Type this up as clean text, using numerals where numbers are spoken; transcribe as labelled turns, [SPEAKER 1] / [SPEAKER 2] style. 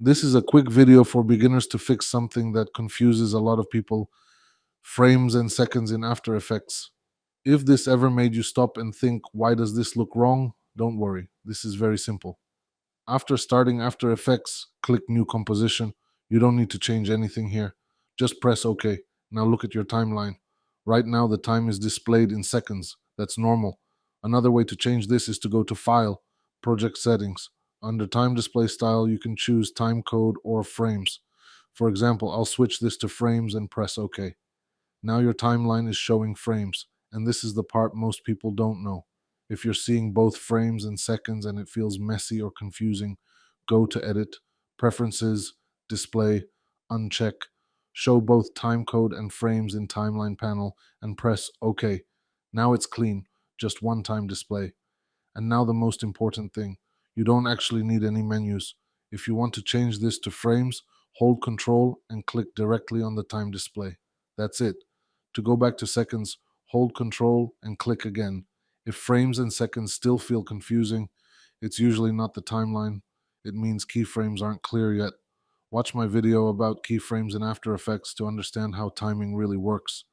[SPEAKER 1] This is a quick video for beginners to fix something that confuses a lot of people: frames and seconds in After Effects. If this ever made you stop and think, why does this look wrong? Don't worry, this is very simple. After starting After Effects, click New Composition. You don't need to change anything here. Just press OK. Now look at your timeline. Right now, the time is displayed in seconds. That's normal. Another way to change this is to go to File, Project Settings. Under Time Display Style, you can choose time code or frames. For example, I'll switch this to frames and press OK. Now your timeline is showing frames, and this is the part most people don't know. If you're seeing both frames and seconds and it feels messy or confusing, go to Edit, Preferences, Display, uncheck, show both timecode and frames in Timeline panel, and press OK. Now it's clean, just one time display. And now the most important thing, you don't actually need any menus. If you want to change this to frames, hold Control and click directly on the time display. That's it. To go back to seconds, hold Control and click again. If frames and seconds still feel confusing, it's usually not the timeline. It means keyframes aren't clear yet. Watch my video about keyframes in After Effects to understand how timing really works.